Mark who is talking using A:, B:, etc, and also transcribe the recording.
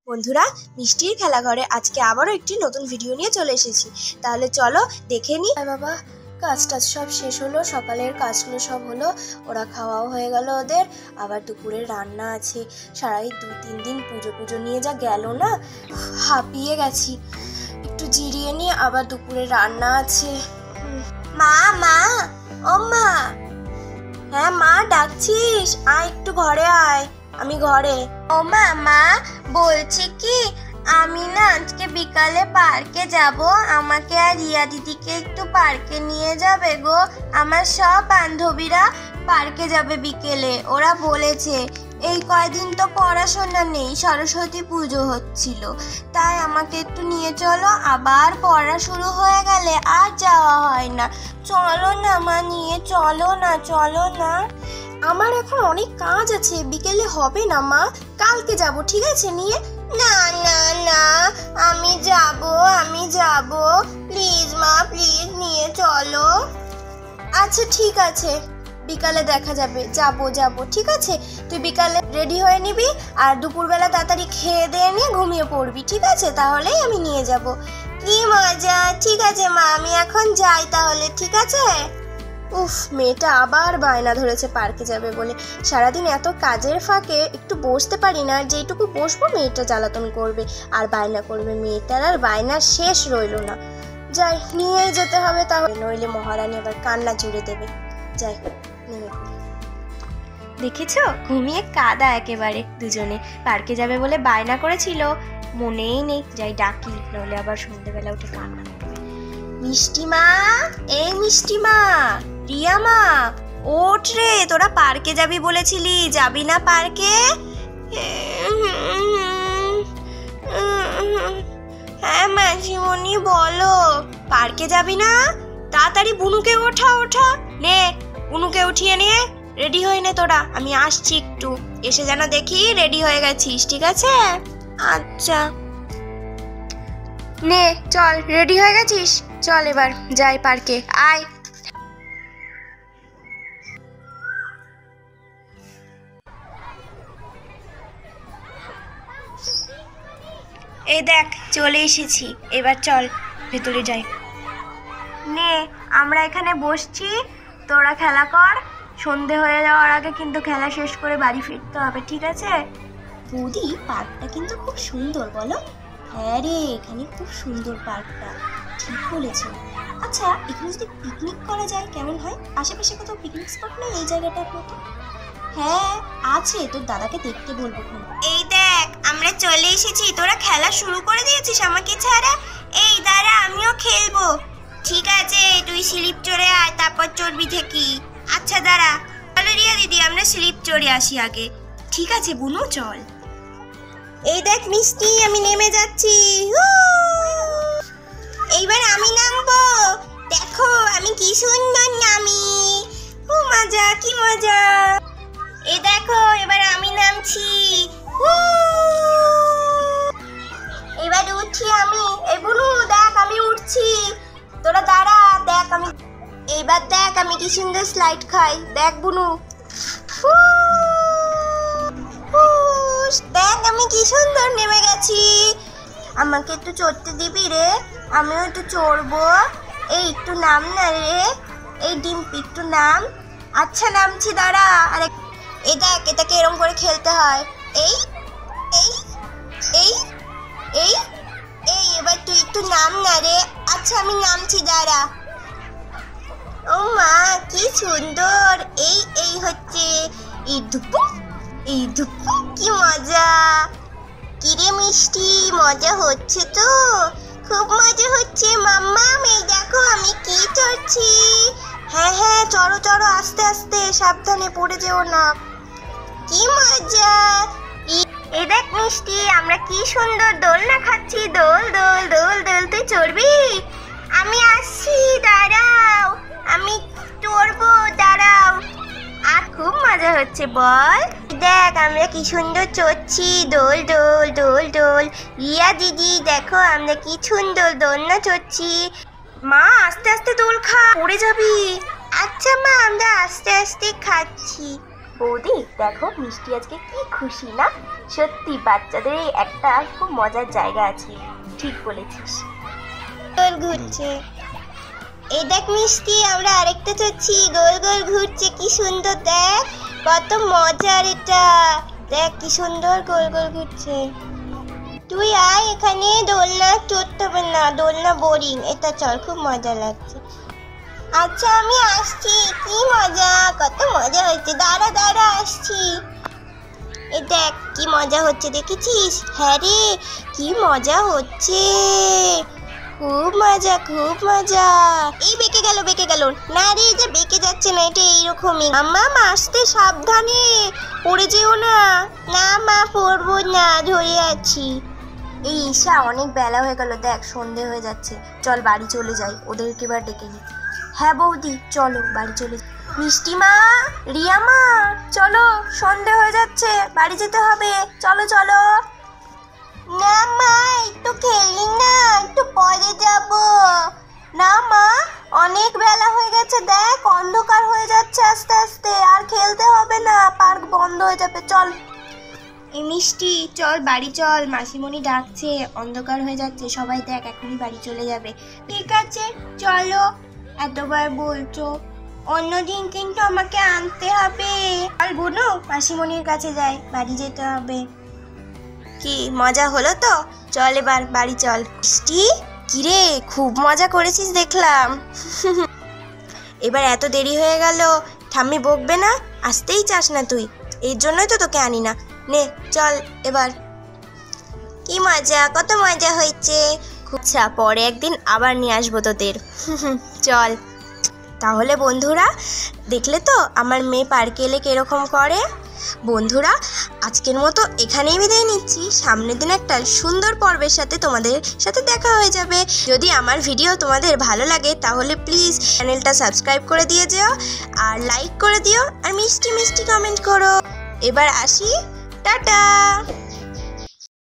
A: বন্ধুরা, মিষ্টির খেলাঘরে আজকে আবারও একটি নতুন ভিডিও নিয়ে চলে এসেছি। তাহলে চলো দেখে নি। বাবা, কাজ টাজ সব শেষ হলো, সকালের কাজগুলো সব হলো, ওরা খাওয়াও হয়ে গেল ওদের। আবার দুপুরের রান্না আছে। সারাই 2-3 দিন পুজো নিয়ে যা গেল না, হাঁপিয়ে গেছি। একটু জিরিয়ে নিয়ে আবার দুপুরে রান্না আছে। মা, ও মা। হ্যাঁ মা, ডাকছিস? আয় একটু ঘরে আয়, আমি ঘরে। ও মা, বলছি কি, আমি না আজকে বিকালে পার্কে যাব, আমাকে আর রিয়া দিদিকে একটু পার্কে নিয়ে যাবে গো। আমার সব বান্ধবীরা পার্কে যাবে বিকেলে, ওরা বলেছে। এই কয়দিন তো পড়াশোনা নেই, সরস্বতী পুজো হচ্ছিল, তাই আমাকে একটু নিয়ে চলো। আবার পড়া শুরু হয়ে গেলে আর যাওয়া হয় না। চলো না মা, নিয়ে চলো না। আমার এখন অনেক কাজ আছে, বিকেলে হবে না মা, কালকে যাব, ঠিক আছে? নিয়ে না, আমি যাব, প্লিজ মা, প্লিজ নিয়ে চলো। আচ্ছা ঠিক আছে, বিকালে দেখা যাবে, যাব, ঠিক আছে? তুই বিকালে রেডি হয়ে নিবি আর দুপুরবেলা তাড়াতাড়ি খেয়ে দিয়ে নিয়ে ঘুমিয়ে পড়বি, ঠিক আছে? তাহলেই আমি নিয়ে যাব। কি মজা! ঠিক আছে মা, আমি এখন যাই তাহলে, ঠিক আছে? উফ, মেয়েটা আবার বায়না ধরেছে পার্কে যাবে বলে। সারাদিন এত কাজের ফাঁকে একটু বসতে পারি না, যেইটুকু বসবো মেয়েটা জ্বালাতন করবে আর বায়না করবে। মেয়েটার আর বায়না শেষ রইল না। যাই, নিয়েই যেতে হবে তাহলে, নইলে মহারানী আবার কান্না জুড়ে দেবে। যাই, নেমে পড়ি। দেখেছো, ঘুমিয়ে কাদা একেবারে দুজনে। পার্কে যাবে বলে বায়না করেছিল, মনেই নেই। যাই ডাকি, নইলে আবার সন্ধ্যেবেলা উঠে কান্না করবে। মিষ্টি মা, এই মিষ্টি মা, রিয়া মা, ওঠ রে, তোরা পার্কে যাবি বলেছিলি, যাবি না পার্কে? হ্যাঁ মাসিমণি, বলো, পার্কে যাবি না? তাড়াতাড়ি বুনুকে ওঠা। নে, বুনুকে উঠিয়ে নিয়ে রেডি হয়ে নে তোরা, আমি আসছি একটু, এসে যেন দেখি রেডি হয়ে গেছিস, ঠিক আছে? আচ্ছা, নে চল, রেডি হয়ে গেছিস? চল এবার যাই পার্কে, আয়। এই দেখ, চলে এসেছি, এবার চল ভেতরে যাই। নে, আমরা এখানে বসছি, তোরা খেলা কর। সন্ধে হয়ে যাওয়ার আগে কিন্তু খেলা শেষ করে বাড়ি ফিরতে হবে, ঠিক আছে? বৌদি, পার্কটা কিন্তু খুব সুন্দর, বলো? হ্যাঁ রে, এখানে খুব সুন্দর পার্কটা, ঠিক বলেছো। আচ্ছা, এখানে যদি পিকনিক করা যায় কেমন হয়? আশেপাশে কোথাও পিকনিক স্পট নেই এই জায়গাটার মতো? হ্যাঁ আছে, তোর দাদাকে দেখতে বলবো। এই দেখ, আমরা চলে এসেছি, তোরা খেলা শুরু করে দিয়েছিস আমাকে ছাড়া। এই দাঁড়া, আমিও খেলবো। ঠিক আছে, তুই স্লিপ চড়ে আয়, তারপর চড়বি থেকে। আচ্ছা দাঁড়া, চলো রিয়া দিদি, আমরা স্লিপ চড়ে আসি আগে। ঠিক আছে বুনু, চল। এই দেখ মিষ্টি, আমি নেমে যাচ্ছি। এইবার আমি নামবো, দেখো আমি কি সুন্দর নামি। মজা, কি মজা! এই দেখো, এবার আমি নামছি। এবার উঠছি আমি। এই বুনু দেখ, আমি উঠছি, তোরা দাঁড়া, দেখ আমি। এইবার দেখ আমি কি সুন্দর স্লাইড খাই, দেখ বুনু। দেখ আমি কি সুন্দর নেমে গেছি। আমাকে একটু চড়তে দিবি রে, আমিও একটু চড়বো। এই একটু নাম না রে, এই ডিম্পি একটু নাম। আচ্ছা নামছি, দাঁড়া। আরে এই দেখ, এটাকে এরম করে খেলতে হয়। এই এই এই এই এই এবার তুই একটু নাম না রে। আচ্ছা আমি নামছি, দাঁড়া। ও মা, কি সুন্দর! এই হচ্ছে এই ধুপু, কি মজা! কিরে মিষ্টি, মজা হচ্ছে তো? খুব মজা হচ্ছে মাম্মা। এই দেখো আমি কি চড়ছি। হ্যাঁ চড়ো, আস্তে আস্তে, সাবধানে পড়ে যেও না। কি মজা! এই দেখ মিষ্টি, আমরা কি সুন্দর দোলনা খাচ্ছি। দোল, তুই চড়বি? আমি আসছি, দাঁড়াও, আমি চড়বো, দাঁড়াও। আর খুব মজা হচ্ছে, বল? দেখ আমরা কি সুন্দর চড়ছি, দোল। রিয়া দিদি দেখো, আমরা কি সুন্দর দোলনা চড়ছি। মা, আস্তে আস্তে দোল খা, পড়ে যাবি। আচ্ছা মা, আমরা আস্তে আস্তে খাচ্ছি। বৌদি দেখো মিষ্টি আজকে কি খুশি না? সত্যি বাচ্চাদের একটা খুব মজার জায়গা আছে, ঠিক বলেছিস। গোল ঘুরছে, এই দেখ মিষ্টি আমরা আরেকটা চড়ছি, গোল গোল ঘুরছে, কি সুন্দর দেখ, কত মজার এটা, দেখ কি সুন্দর গোল গোল ঘুরছে। তুই আয় এখানে, দোলনা চড়তে হবে না, দোলনা বোরিং, এটা চল, খুব মজা লাগছে। আচ্ছা আমি আসছি, কি মজা, কত মজা হচ্ছে, দাঁড়া দাঁড়া আসছি। এ দেখ কি মজা হচ্ছে, দেখেছিস? হ্যাঁ রে কি মজা হচ্ছে, খুব মজা খুব মজা। এই বেঁকে গেল না রে, এটা বেঁকে যাচ্ছে না, এটা এইরকমই। আম্মা আসতে সাবধানে, পড়ে যেও না। না মা পড়বো না, ধরে আছি। এই ঈশা অনেক বেলা হয়ে গেল, দেখ সন্ধে হয়ে যাচ্ছে, চল বাড়ি চলে যাই, ওদেরকে এবার ডেকে নি। হ্যাঁ বৌদি চলো বাড়ি চলে। মিষ্টি মা, রিয়া মা, চলো সন্ধে হয়ে যাচ্ছে, বাড়ি যেতে হবে, চলো চলো। না মা একটু খেলি না, একটু পরে যাব। না মা অনেক বেলা হয়ে গেছে, দেখ অন্ধকার হয়ে যাচ্ছে আস্তে আস্তে, আর খেলতে হবে না, পার্ক বন্ধ হয়ে যাবে, চল। এই মিষ্টি চল বাড়ি চল, মাসিমণি ডাকছে, অন্ধকার হয়ে যাচ্ছে, সবাই দেখ এখনই বাড়ি চলে যাবে। ঠিক আছে চলো, এতবার বলছো, অন্যদিন কিন্তু আমাকে আনতে হবে। আর বুনু মাসিমণির কাছে যাই, বাড়ি যেতে হবে। কি মজা হলো তো, চল এবার বাড়ি চল। মিষ্টি কিরে খুব মজা করেছিস দেখলাম। এবার এত দেরি হয়ে গেল, ঠাম্মি বকবে না? আসতেই চাস না তুই, এর জন্যই তো তোকে আনি না। নে চল এবার। কি মজা, কত মজা হয়েছে, খুব পরে একদিন আবার নিয়ে আসবো তোদের। চল তাহলে বন্ধুরা, দেখলে তো আমার মেয়ে পার্কে এলে কিরকম করে। বন্ধুরা আজকের মতো এখানেই বিদায় নিচ্ছি, সামনের দিন একটা সুন্দর পর্বের সাথে তোমাদের সাথে দেখা হয়ে যাবে। যদি আমার ভিডিও তোমাদের ভালো লাগে তাহলে প্লিজ চ্যানেলটা সাবস্ক্রাইব করে দিয়ে যেও, আর লাইক করে দিও, আর মিষ্টি মিষ্টি কমেন্ট করো। এবার আসি, টাটা।